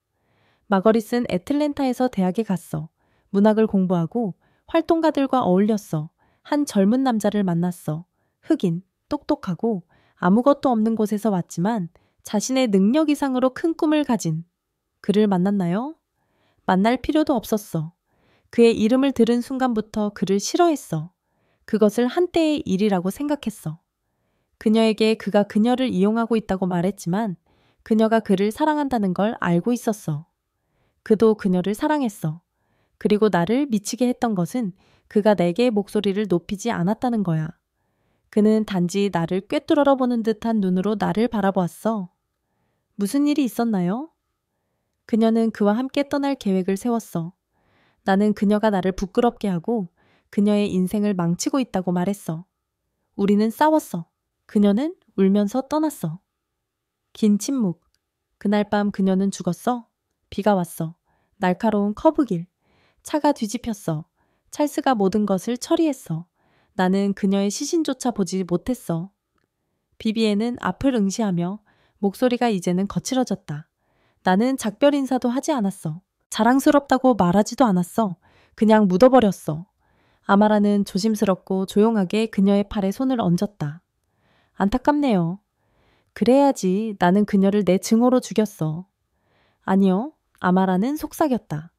마거릿은 애틀랜타에서 대학에 갔어. 문학을 공부하고 활동가들과 어울렸어. 한 젊은 남자를 만났어. 흑인, 똑똑하고 아무것도 없는 곳에서 왔지만 자신의 능력 이상으로 큰 꿈을 가진 그를 만났나요? 만날 필요도 없었어. 그의 이름을 들은 순간부터 그를 싫어했어. 그것을 한때의 일이라고 생각했어. 그녀에게 그가 그녀를 이용하고 있다고 말했지만 그녀가 그를 사랑한다는 걸 알고 있었어. 그도 그녀를 사랑했어. 그리고 나를 미치게 했던 것은 그가 내게 목소리를 높이지 않았다는 거야. 그는 단지 나를 꿰뚫어 보는 듯한 눈으로 나를 바라보았어. 무슨 일이 있었나요? 그녀는 그와 함께 떠날 계획을 세웠어. 나는 그녀가 나를 부끄럽게 하고 그녀의 인생을 망치고 있다고 말했어. 우리는 싸웠어. 그녀는 울면서 떠났어. 긴 침묵. 그날 밤 그녀는 죽었어. 비가 왔어. 날카로운 커브길. 차가 뒤집혔어. 찰스가 모든 것을 처리했어. 나는 그녀의 시신조차 보지 못했어. 비비에는 앞을 응시하며 목소리가 이제는 거칠어졌다. 나는 작별 인사도 하지 않았어. 자랑스럽다고 말하지도 않았어. 그냥 묻어버렸어. 아마라는 조심스럽고 조용하게 그녀의 팔에 손을 얹었다. 안타깝네요. 그래야지. 나는 그녀를 내 증오로 죽였어. 아니요. 아마라는 속삭였다.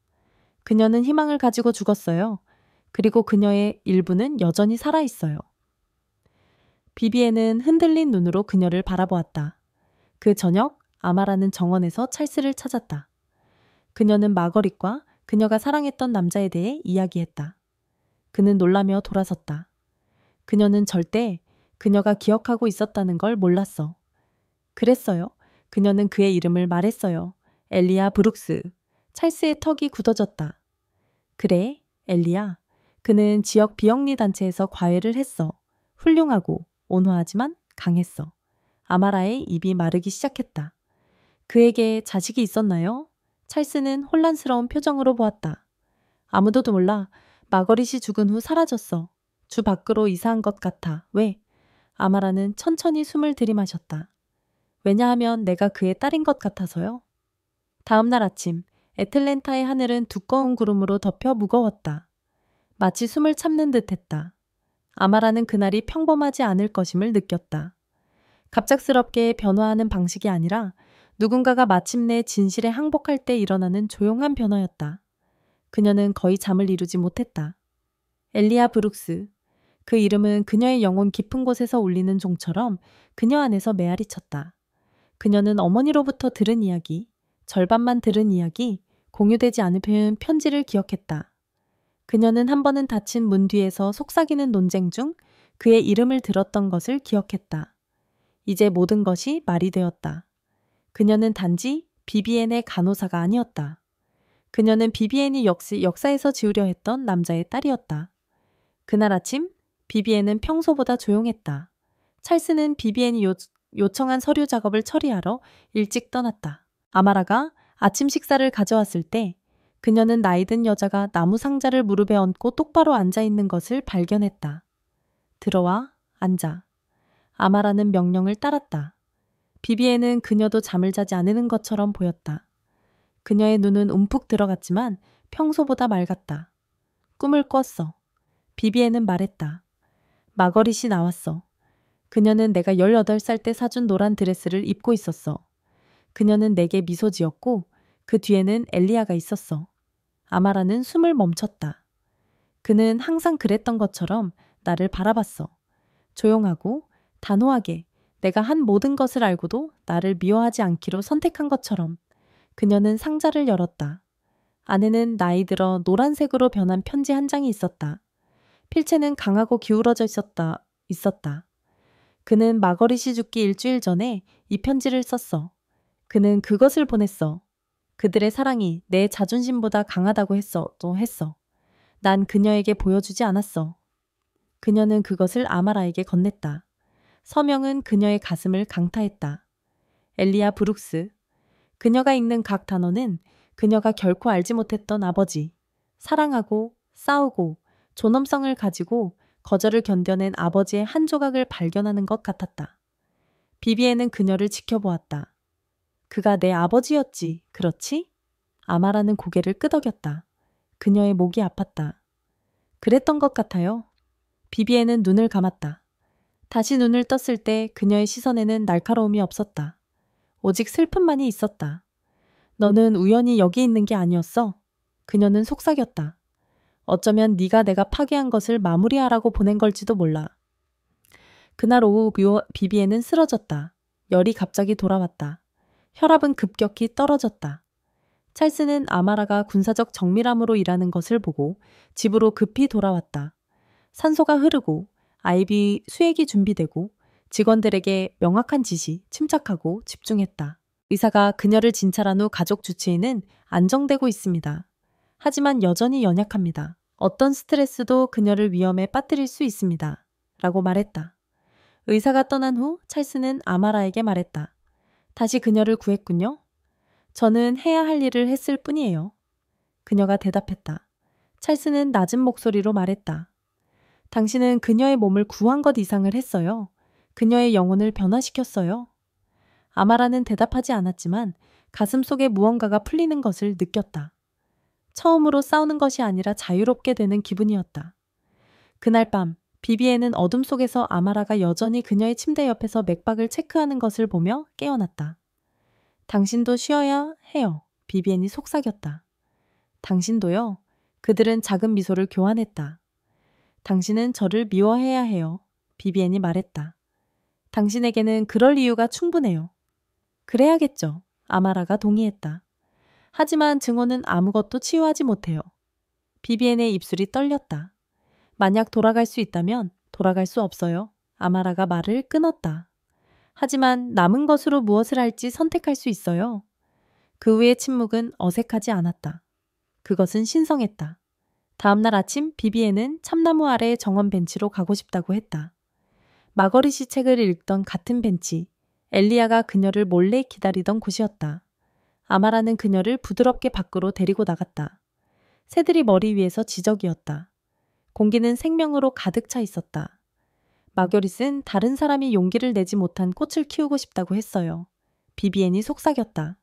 그녀는 희망을 가지고 죽었어요. 그리고 그녀의 일부는 여전히 살아있어요. 비비에는 흔들린 눈으로 그녀를 바라보았다. 그 저녁 아마라는 정원에서 찰스를 찾았다. 그녀는 마거릿과 그녀가 사랑했던 남자에 대해 이야기했다. 그는 놀라며 돌아섰다. 그녀는 절대 그녀가 기억하고 있었다는 걸 몰랐어. 그랬어요. 그녀는 그의 이름을 말했어요. 엘리야 브룩스. 찰스의 턱이 굳어졌다. 그래, 엘리야. 그는 지역 비영리 단체에서 과외를 했어. 훌륭하고 온화하지만 강했어. 아마라의 입이 마르기 시작했다. 그에게 자식이 있었나요? 찰스는 혼란스러운 표정으로 보았다. 아무도 몰라. 마거릿이 죽은 후 사라졌어. 주 밖으로 이사한 것 같아. 왜? 아마라는 천천히 숨을 들이마셨다. 왜냐하면 내가 그의 딸인 것 같아서요. 다음 날 아침, 애틀랜타의 하늘은 두꺼운 구름으로 덮여 무거웠다. 마치 숨을 참는 듯했다. 아마라는 그날이 평범하지 않을 것임을 느꼈다. 갑작스럽게 변화하는 방식이 아니라 누군가가 마침내 진실에 항복할 때 일어나는 조용한 변화였다. 그녀는 거의 잠을 이루지 못했다. 엘리아 브룩스. 그 이름은 그녀의 영혼 깊은 곳에서 울리는 종처럼 그녀 안에서 메아리 쳤다. 그녀는 어머니로부터 들은 이야기, 절반만 들은 이야기, 공유되지 않은 편지를 기억했다. 그녀는 한 번은 닫힌 문 뒤에서 속삭이는 논쟁 중 그의 이름을 들었던 것을 기억했다. 이제 모든 것이 말이 되었다. 그녀는 단지 비비엔의 간호사가 아니었다. 그녀는 비비엔이 역사에서 지우려 했던 남자의 딸이었다. 그날 아침 비비엔은 평소보다 조용했다. 찰스는 비비엔이 요청한 서류 작업을 처리하러 일찍 떠났다. 아마라가 아침 식사를 가져왔을 때 그녀는 나이든 여자가 나무 상자를 무릎에 얹고 똑바로 앉아 있는 것을 발견했다. 들어와, 앉아. 아마라는 명령을 따랐다. 비비엔은 그녀도 잠을 자지 않는 것처럼 보였다. 그녀의 눈은 움푹 들어갔지만 평소보다 맑았다. 꿈을 꿨어. 비비엔은 말했다. 마거릿이 나왔어. 그녀는 내가 18살 때 사준 노란 드레스를 입고 있었어. 그녀는 내게 미소 지었고 그 뒤에는 엘리아가 있었어. 아마라는 숨을 멈췄다. 그는 항상 그랬던 것처럼 나를 바라봤어. 조용하고 단호하게 내가 한 모든 것을 알고도 나를 미워하지 않기로 선택한 것처럼. 그녀는 상자를 열었다. 안에는 나이 들어 노란색으로 변한 편지 한 장이 있었다. 필체는 강하고 기울어져 있었다. 그는 마거릿이 죽기 일주일 전에 이 편지를 썼어. 그는 그것을 보냈어. 그들의 사랑이 내 자존심보다 강하다고 했어. 난 그녀에게 보여주지 않았어. 그녀는 그것을 아마라에게 건넸다. 서명은 그녀의 가슴을 강타했다. 엘리아 브룩스. 그녀가 읽는 각 단어는 그녀가 결코 알지 못했던 아버지, 사랑하고 싸우고 존엄성을 가지고 거절을 견뎌낸 아버지의 한 조각을 발견하는 것 같았다. 비비에는 그녀를 지켜보았다. 그가 내 아버지였지, 그렇지? 아마라는 고개를 끄덕였다. 그녀의 목이 아팠다. 그랬던 것 같아요. 비비에는 눈을 감았다. 다시 눈을 떴을 때 그녀의 시선에는 날카로움이 없었다. 오직 슬픔만이 있었다. 너는 우연히 여기 있는 게 아니었어. 그녀는 속삭였다. 어쩌면 네가 내가 파괴한 것을 마무리하라고 보낸 걸지도 몰라. 그날 오후 비비에는 쓰러졌다. 열이 갑자기 돌아왔다. 혈압은 급격히 떨어졌다. 찰스는 아마라가 군사적 정밀함으로 일하는 것을 보고 집으로 급히 돌아왔다. 산소가 흐르고 아이비 수액이 준비되고 직원들에게 명확한 지시, 침착하고 집중했다. 의사가 그녀를 진찰한 후 가족 주치의는 안정되고 있습니다. 하지만 여전히 연약합니다. 어떤 스트레스도 그녀를 위험에 빠뜨릴 수 있습니다. 라고 말했다. 의사가 떠난 후 찰스는 아마라에게 말했다. 다시 그녀를 구했군요. 저는 해야 할 일을 했을 뿐이에요. 그녀가 대답했다. 찰스는 낮은 목소리로 말했다. 당신은 그녀의 몸을 구한 것 이상을 했어요. 그녀의 영혼을 변화시켰어요. 아마라는 대답하지 않았지만 가슴 속에 무언가가 풀리는 것을 느꼈다. 처음으로 싸우는 것이 아니라 자유롭게 되는 기분이었다. 그날 밤 비비에는 어둠 속에서 아마라가 여전히 그녀의 침대 옆에서 맥박을 체크하는 것을 보며 깨어났다. 당신도 쉬어야 해요. 비비엔이 속삭였다. 당신도요. 그들은 작은 미소를 교환했다. 당신은 저를 미워해야 해요. 비비엔이 말했다. 당신에게는 그럴 이유가 충분해요. 그래야겠죠. 아마라가 동의했다. 하지만 증오는 아무것도 치유하지 못해요. 비비엔의 입술이 떨렸다. 만약 돌아갈 수 있다면 돌아갈 수 없어요. 아마라가 말을 끊었다. 하지만 남은 것으로 무엇을 할지 선택할 수 있어요. 그 후의 침묵은 어색하지 않았다. 그것은 신성했다. 다음날 아침 비비에는 참나무 아래 정원 벤치로 가고 싶다고 했다. 마거릿이 책을 읽던 같은 벤치, 엘리야가 그녀를 몰래 기다리던 곳이었다. 아마라는 그녀를 부드럽게 밖으로 데리고 나갔다. 새들이 머리 위에서 지저귀었다. 공기는 생명으로 가득 차 있었다. 마거릿은 다른 사람이 용기를 내지 못한 꽃을 키우고 싶다고 했어요. 비비엔이 속삭였다.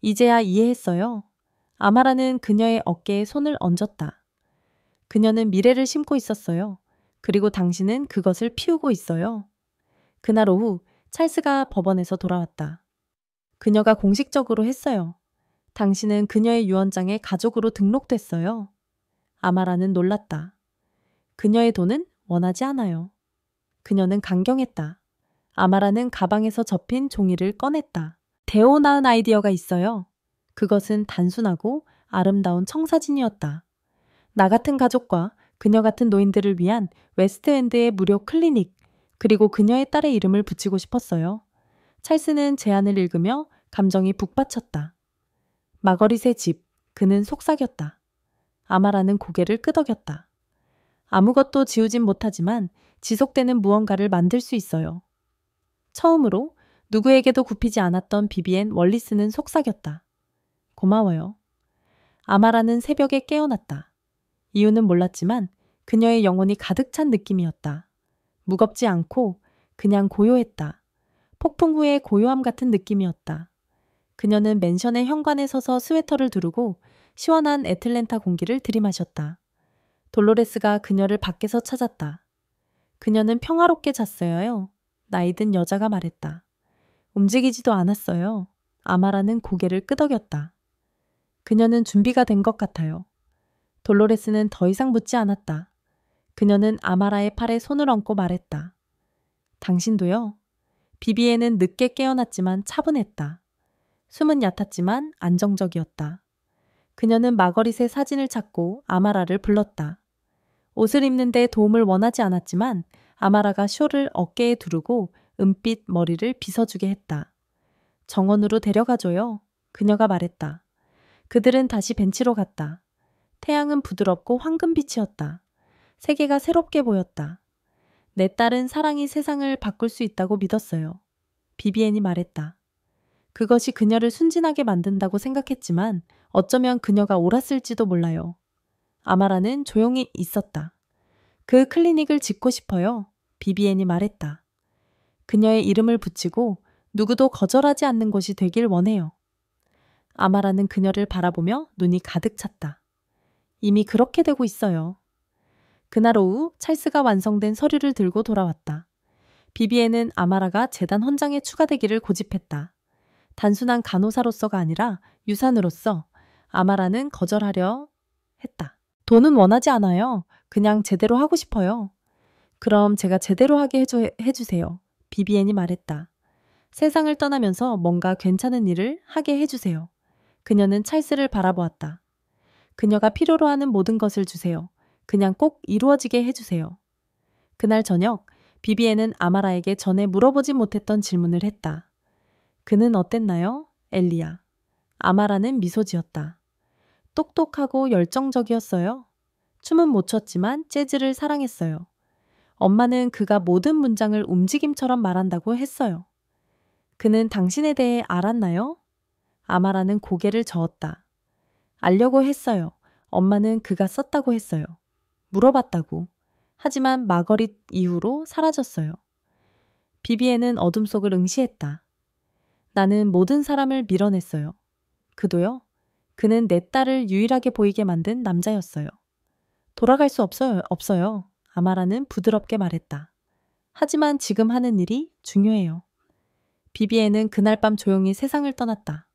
이제야 이해했어요. 아마라는 그녀의 어깨에 손을 얹었다. 그녀는 미래를 심고 있었어요. 그리고 당신은 그것을 피우고 있어요. 그날 오후 찰스가 법원에서 돌아왔다. 그녀가 공식적으로 했어요. 당신은 그녀의 유언장에 가족으로 등록됐어요. 아마라는 놀랐다. 그녀의 돈은 원하지 않아요. 그녀는 강경했다. 아마라는 가방에서 접힌 종이를 꺼냈다. 대오 낳은 아이디어가 있어요. 그것은 단순하고 아름다운 청사진이었다. 나 같은 가족과 그녀 같은 노인들을 위한 웨스트엔드의 무료 클리닉, 그리고 그녀의 딸의 이름을 붙이고 싶었어요. 찰스는 제안을 읽으며 감정이 북받쳤다. 마거릿의 집, 그는 속삭였다. 아마라는 고개를 끄덕였다. 아무것도 지우진 못하지만 지속되는 무언가를 만들 수 있어요. 처음으로 누구에게도 굽히지 않았던 비비엔 월리스는 속삭였다. 고마워요. 아마라는 새벽에 깨어났다. 이유는 몰랐지만 그녀의 영혼이 가득 찬 느낌이었다. 무겁지 않고 그냥 고요했다. 폭풍 후의 고요함 같은 느낌이었다. 그녀는 맨션의 현관에 서서 스웨터를 두르고 시원한 애틀랜타 공기를 들이마셨다. 돌로레스가 그녀를 밖에서 찾았다. 그녀는 평화롭게 잤어요. 나이든 여자가 말했다. 움직이지도 않았어요. 아마라는 고개를 끄덕였다. 그녀는 준비가 된 것 같아요. 돌로레스는 더 이상 묻지 않았다. 그녀는 아마라의 팔에 손을 얹고 말했다. 당신도요? 비비에는 늦게 깨어났지만 차분했다. 숨은 얕았지만 안정적이었다. 그녀는 마거릿의 사진을 찾고 아마라를 불렀다. 옷을 입는데 도움을 원하지 않았지만 아마라가 쇼를 어깨에 두르고 은빛 머리를 빗어주게 했다. 정원으로 데려가줘요. 그녀가 말했다. 그들은 다시 벤치로 갔다. 태양은 부드럽고 황금빛이었다. 세계가 새롭게 보였다. 내 딸은 사랑이 세상을 바꿀 수 있다고 믿었어요. 비비엔이 말했다. 그것이 그녀를 순진하게 만든다고 생각했지만 어쩌면 그녀가 옳았을지도 몰라요. 아마라는 조용히 있었다. 그 클리닉을 짓고 싶어요. 비비엔이 말했다. 그녀의 이름을 붙이고 누구도 거절하지 않는 곳이 되길 원해요. 아마라는 그녀를 바라보며 눈이 가득 찼다. 이미 그렇게 되고 있어요. 그날 오후 찰스가 완성된 서류를 들고 돌아왔다. 비비엔은 아마라가 재단 헌장에 추가되기를 고집했다. 단순한 간호사로서가 아니라 유산으로서. 아마라는 거절하려 했다. 돈은 원하지 않아요. 그냥 제대로 하고 싶어요. 그럼 제가 제대로 하게 해주세요. 비비엔이 말했다. 세상을 떠나면서 뭔가 괜찮은 일을 하게 해주세요. 그녀는 찰스를 바라보았다. 그녀가 필요로 하는 모든 것을 주세요. 그냥 꼭 이루어지게 해주세요. 그날 저녁 비비엔은 아마라에게 전에 물어보지 못했던 질문을 했다. 그는 어땠나요? 엘리야. 아마라는 미소 지었다. 똑똑하고 열정적이었어요. 춤은 못 췄지만 재즈를 사랑했어요. 엄마는 그가 모든 문장을 움직임처럼 말한다고 했어요. 그는 당신에 대해 알았나요? 아마라는 고개를 저었다. 알려고 했어요. 엄마는 그가 썼다고 했어요. 물어봤다고. 하지만 마거릿 이후로 사라졌어요. 비비엔은 어둠 속을 응시했다. 나는 모든 사람을 밀어냈어요. 그도요? 그는 내 딸을 유일하게 보이게 만든 남자였어요. 돌아갈 수 없어요. 아마라는 부드럽게 말했다. 하지만 지금 하는 일이 중요해요. 비비엔은 그날 밤 조용히 세상을 떠났다.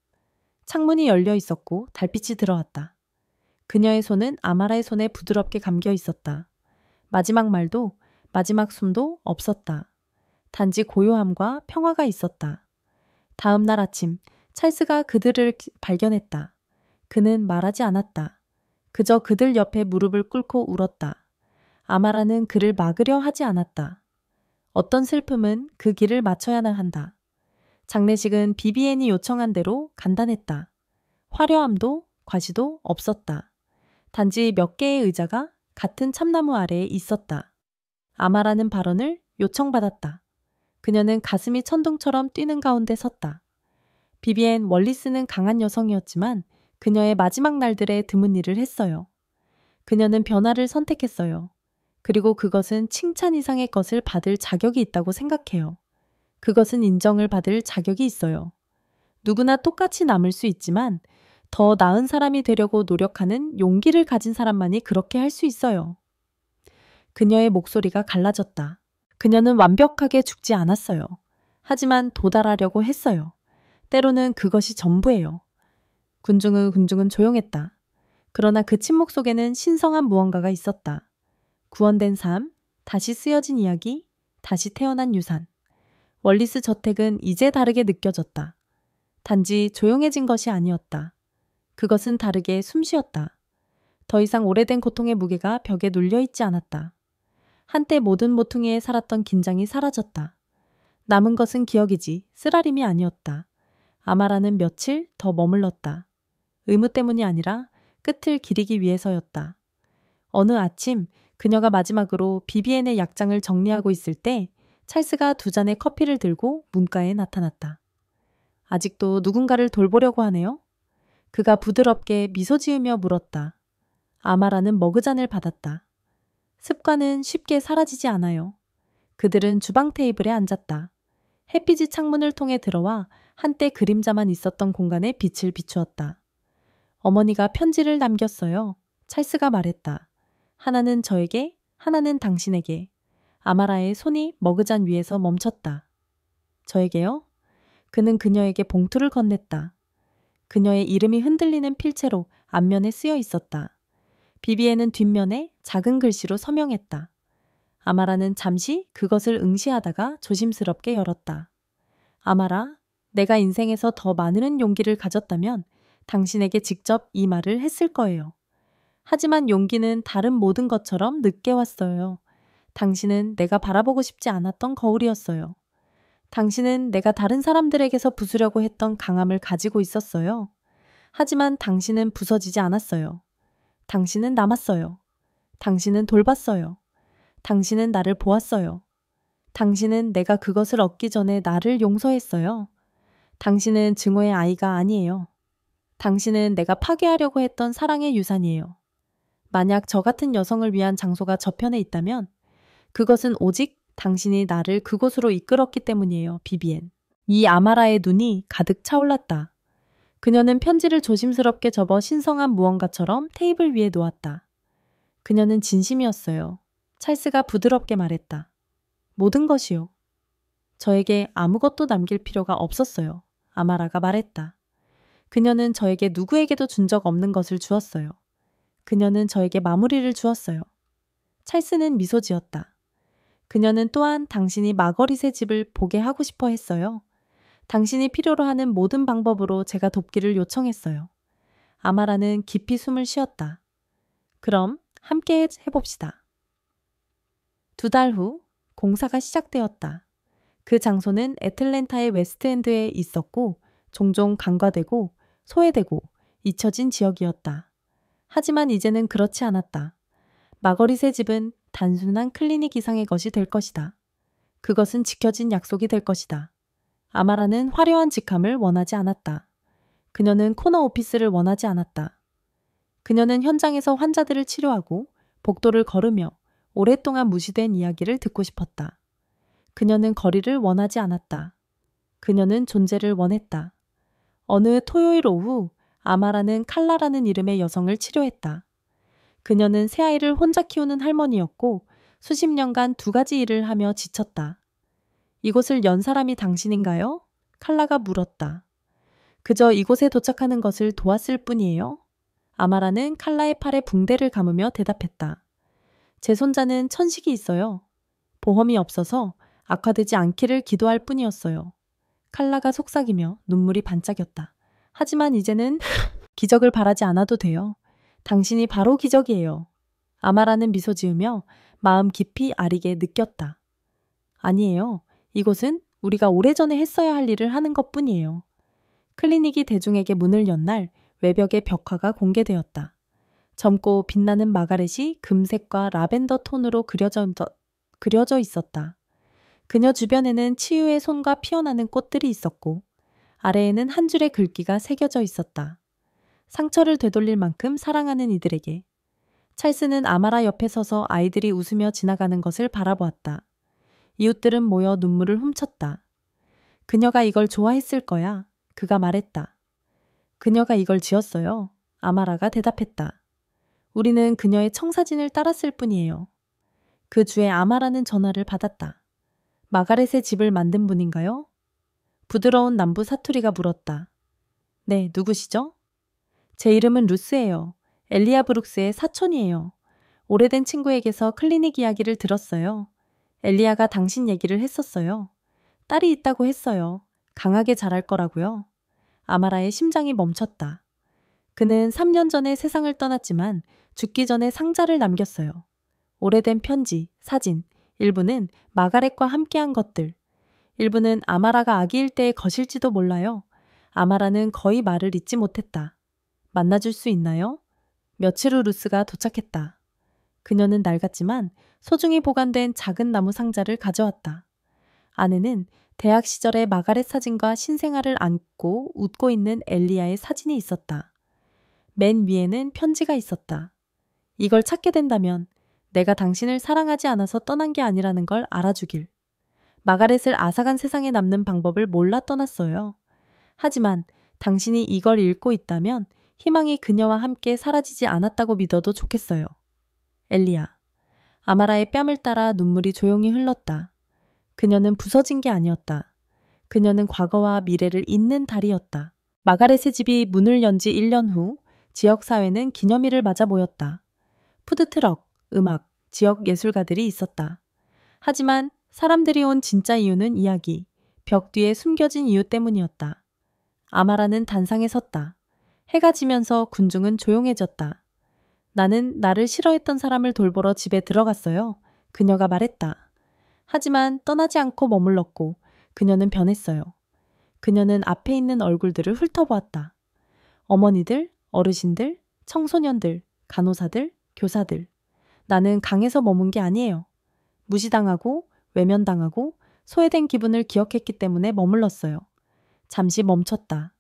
창문이 열려 있었고 달빛이 들어왔다. 그녀의 손은 아마라의 손에 부드럽게 감겨 있었다. 마지막 말도 마지막 숨도 없었다. 단지 고요함과 평화가 있었다. 다음 날 아침 찰스가 그들을 발견했다. 그는 말하지 않았다. 그저 그들 옆에 무릎을 꿇고 울었다. 아마라는 그를 막으려 하지 않았다. 어떤 슬픔은 그 길을 맞춰야 한다. 장례식은 비비엔이 요청한 대로 간단했다. 화려함도 과시도 없었다. 단지 몇 개의 의자가 같은 참나무 아래에 있었다. 아마라는 발언을 요청받았다. 그녀는 가슴이 천둥처럼 뛰는 가운데 섰다. 비비엔 월리스는 강한 여성이었지만 그녀의 마지막 날들에 드문 일을 했어요. 그녀는 변화를 선택했어요. 그리고 그것은 칭찬 이상의 것을 받을 자격이 있다고 생각해요. 그것은 인정을 받을 자격이 있어요. 누구나 똑같이 남을 수 있지만 더 나은 사람이 되려고 노력하는 용기를 가진 사람만이 그렇게 할 수 있어요. 그녀의 목소리가 갈라졌다. 그녀는 완벽하게 죽지 않았어요. 하지만 도달하려고 했어요. 때로는 그것이 전부예요. 군중은 조용했다. 그러나 그 침묵 속에는 신성한 무언가가 있었다. 구원된 삶, 다시 쓰여진 이야기, 다시 태어난 유산. 월리스 저택은 이제 다르게 느껴졌다. 단지 조용해진 것이 아니었다. 그것은 다르게 숨쉬었다. 더 이상 오래된 고통의 무게가 벽에 눌려있지 않았다. 한때 모든 모퉁이에 살았던 긴장이 사라졌다. 남은 것은 기억이지 쓰라림이 아니었다. 아마라는 며칠 더 머물렀다. 의무 때문이 아니라 끝을 기리기 위해서였다. 어느 아침 그녀가 마지막으로 비비엔의 약장을 정리하고 있을 때 찰스가 2잔의 커피를 들고 문가에 나타났다. 아직도 누군가를 돌보려고 하네요? 그가 부드럽게 미소 지으며 물었다. 아마라는 머그잔을 받았다. 습관은 쉽게 사라지지 않아요. 그들은 주방 테이블에 앉았다. 햇빛이 창문을 통해 들어와 한때 그림자만 있었던 공간에 빛을 비추었다. 어머니가 편지를 남겼어요. 찰스가 말했다. 하나는 저에게, 하나는 당신에게. 아마라의 손이 머그잔 위에서 멈췄다. 저에게요? 그는 그녀에게 봉투를 건넸다. 그녀의 이름이 흔들리는 필체로 앞면에 쓰여 있었다. 비비에는 뒷면에 작은 글씨로 서명했다. 아마라는 잠시 그것을 응시하다가 조심스럽게 열었다. 아마라, 내가 인생에서 더 많은 용기를 가졌다면 당신에게 직접 이 말을 했을 거예요. 하지만 용기는 다른 모든 것처럼 늦게 왔어요. 당신은 내가 바라보고 싶지 않았던 거울이었어요. 당신은 내가 다른 사람들에게서 부수려고 했던 강함을 가지고 있었어요. 하지만 당신은 부서지지 않았어요. 당신은 남았어요. 당신은 돌봤어요. 당신은 나를 보았어요. 당신은 내가 그것을 얻기 전에 나를 용서했어요. 당신은 증오의 아이가 아니에요. 당신은 내가 파괴하려고 했던 사랑의 유산이에요. 만약 저 같은 여성을 위한 장소가 저편에 있다면 그것은 오직 당신이 나를 그곳으로 이끌었기 때문이에요, 비비엔. 이 아마라의 눈이 가득 차올랐다. 그녀는 편지를 조심스럽게 접어 신성한 무언가처럼 테이블 위에 놓았다. 그녀는 진심이었어요. 찰스가 부드럽게 말했다. 모든 것이요. 저에게 아무것도 남길 필요가 없었어요. 아마라가 말했다. 그녀는 저에게 누구에게도 준 적 없는 것을 주었어요. 그녀는 저에게 마무리를 주었어요. 찰스는 미소 지었다. 그녀는 또한 당신이 마거릿의 집을 보게 하고 싶어 했어요. 당신이 필요로 하는 모든 방법으로 제가 돕기를 요청했어요. 아마라는 깊이 숨을 쉬었다. 그럼 함께 해봅시다. 2달 후 공사가 시작되었다. 그 장소는 애틀랜타의 웨스트엔드에 있었고 종종 간과되고 소외되고 잊혀진 지역이었다. 하지만 이제는 그렇지 않았다. 마거릿의 집은 단순한 클리닉 이상의 것이 될 것이다. 그것은 지켜진 약속이 될 것이다. 아마라는 화려한 직함을 원하지 않았다. 그녀는 코너 오피스를 원하지 않았다. 그녀는 현장에서 환자들을 치료하고 복도를 걸으며 오랫동안 무시된 이야기를 듣고 싶었다. 그녀는 거리를 원하지 않았다. 그녀는 존재를 원했다. 어느 토요일 오후 아마라는 칼라라는 이름의 여성을 치료했다. 그녀는 새아이를 혼자 키우는 할머니였고 수십 년간 2가지 일을 하며 지쳤다. 이곳을 연 사람이 당신인가요? 칼라가 물었다. 그저 이곳에 도착하는 것을 도왔을 뿐이에요. 아마라는 칼라의 팔에 붕대를 감으며 대답했다. 제 손자는 천식이 있어요. 보험이 없어서 악화되지 않기를 기도할 뿐이었어요. 칼라가 속삭이며 눈물이 반짝였다. 하지만 이제는 기적을 바라지 않아도 돼요. 당신이 바로 기적이에요. 아마라는 미소 지으며 마음 깊이 아리게 느꼈다. 아니에요. 이곳은 우리가 오래전에 했어야 할 일을 하는 것뿐이에요. 클리닉이 대중에게 문을 연 날 외벽의 벽화가 공개되었다. 젊고 빛나는 마가렛이 금색과 라벤더 톤으로 그려져 있었다. 그녀 주변에는 치유의 손과 피어나는 꽃들이 있었고 아래에는 한 줄의 글귀가 새겨져 있었다. 상처를 되돌릴 만큼 사랑하는 이들에게. 찰스는 아마라 옆에 서서 아이들이 웃으며 지나가는 것을 바라보았다. 이웃들은 모여 눈물을 훔쳤다. 그녀가 이걸 좋아했을 거야. 그가 말했다. 그녀가 이걸 지었어요. 아마라가 대답했다. 우리는 그녀의 청사진을 따랐을 뿐이에요. 그 주에 아마라는 전화를 받았다. 마가렛의 집을 만든 분인가요? 부드러운 남부 사투리가 물었다. 네, 누구시죠? 제 이름은 루스예요. 엘리아 브룩스의 사촌이에요. 오래된 친구에게서 클리닉 이야기를 들었어요. 엘리아가 당신 얘기를 했었어요. 딸이 있다고 했어요. 강하게 자랄 거라고요. 아마라의 심장이 멈췄다. 그는 3년 전에 세상을 떠났지만 죽기 전에 상자를 남겼어요. 오래된 편지, 사진, 일부는 마가렛과 함께한 것들, 일부는 아마라가 아기일 때의 것일지도 몰라요. 아마라는 거의 말을 잇지 못했다. 만나줄 수 있나요? 며칠 후 루스가 도착했다. 그녀는 낡았지만 소중히 보관된 작은 나무 상자를 가져왔다. 안에는 대학 시절의 마가렛 사진과 신생아를 안고 웃고 있는 엘리아의 사진이 있었다. 맨 위에는 편지가 있었다. 이걸 찾게 된다면 내가 당신을 사랑하지 않아서 떠난 게 아니라는 걸 알아주길. 마가렛을 앗아간 세상에 남는 방법을 몰라 떠났어요. 하지만 당신이 이걸 읽고 있다면 희망이 그녀와 함께 사라지지 않았다고 믿어도 좋겠어요. 엘리야. 아마라의 뺨을 따라 눈물이 조용히 흘렀다. 그녀는 부서진 게 아니었다. 그녀는 과거와 미래를 잇는 달이었다. 마가렛의 집이 문을 연 지 1년 후 지역사회는 기념일을 맞아 모였다. 푸드트럭, 음악, 지역 예술가들이 있었다. 하지만 사람들이 온 진짜 이유는 이야기, 벽 뒤에 숨겨진 이유 때문이었다. 아마라는 단상에 섰다. 해가 지면서 군중은 조용해졌다. 나는 나를 싫어했던 사람을 돌보러 집에 들어갔어요. 그녀가 말했다. 하지만 떠나지 않고 머물렀고 그녀는 변했어요. 그녀는 앞에 있는 얼굴들을 훑어보았다. 어머니들, 어르신들, 청소년들, 간호사들, 교사들. 나는 강에서 머문 게 아니에요. 무시당하고 외면당하고 소외된 기분을 기억했기 때문에 머물렀어요. 잠시 멈췄다.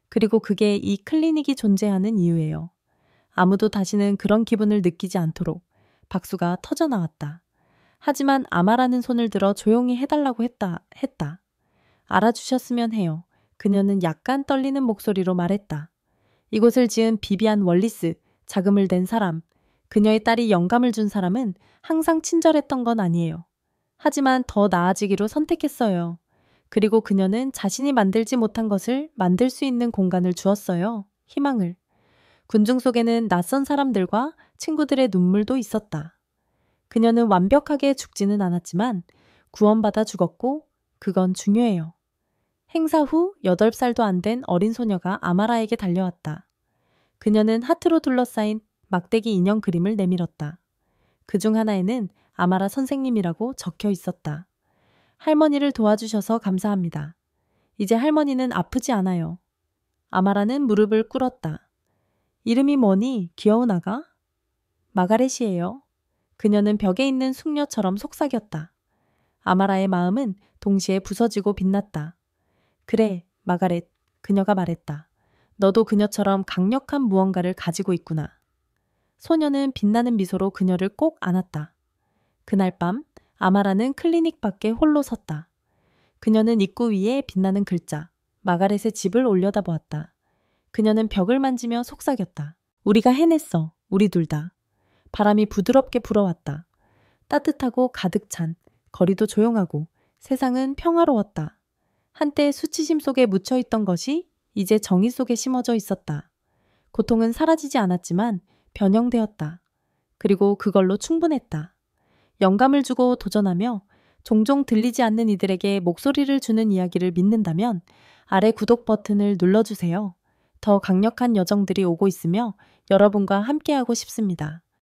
그리고 그게 이 클리닉이 존재하는 이유예요. 아무도 다시는 그런 기분을 느끼지 않도록 박수가 터져나왔다. 하지만 아마라는 손을 들어 조용히 해달라고 했다. 알아주셨으면 해요. 그녀는 약간 떨리는 목소리로 말했다. 이곳을 지은 비비안 월리스, 자금을 댄 사람, 그녀의 딸이 영감을 준 사람은 항상 친절했던 건 아니에요. 하지만 더 나아지기로 선택했어요. 그리고 그녀는 자신이 만들지 못한 것을 만들 수 있는 공간을 주었어요. 희망을. 군중 속에는 낯선 사람들과 친구들의 눈물도 있었다. 그녀는 완벽하게 죽지는 않았지만 구원받아 죽었고 그건 중요해요. 행사 후 8살도 안 된 어린 소녀가 아마라에게 달려왔다. 그녀는 하트로 둘러싸인 막대기 인형 그림을 내밀었다. 그중 하나에는 아마라 선생님이라고 적혀 있었다. 할머니를 도와주셔서 감사합니다. 이제 할머니는 아프지 않아요. 아마라는 무릎을 꿇었다. 이름이 뭐니, 귀여운 아가? 마가렛이에요. 그녀는 벽에 있는 숙녀처럼 속삭였다. 아마라의 마음은 동시에 부서지고 빛났다. 그래, 마가렛, 그녀가 말했다. 너도 그녀처럼 강력한 무언가를 가지고 있구나. 소녀는 빛나는 미소로 그녀를 꼭 안았다. 그날 밤 아마라는 클리닉 밖에 홀로 섰다. 그녀는 입구 위에 빛나는 글자, 마가렛의 집을 올려다보았다. 그녀는 벽을 만지며 속삭였다. 우리가 해냈어, 우리 둘 다. 바람이 부드럽게 불어왔다. 따뜻하고 가득 찬, 거리도 조용하고 세상은 평화로웠다. 한때 수치심 속에 묻혀있던 것이 이제 정의 속에 심어져 있었다. 고통은 사라지지 않았지만 변형되었다. 그리고 그걸로 충분했다. 영감을 주고 도전하며 종종 들리지 않는 이들에게 목소리를 주는 이야기를 믿는다면 아래 구독 버튼을 눌러주세요. 더 강력한 여정들이 오고 있으며 여러분과 함께하고 싶습니다.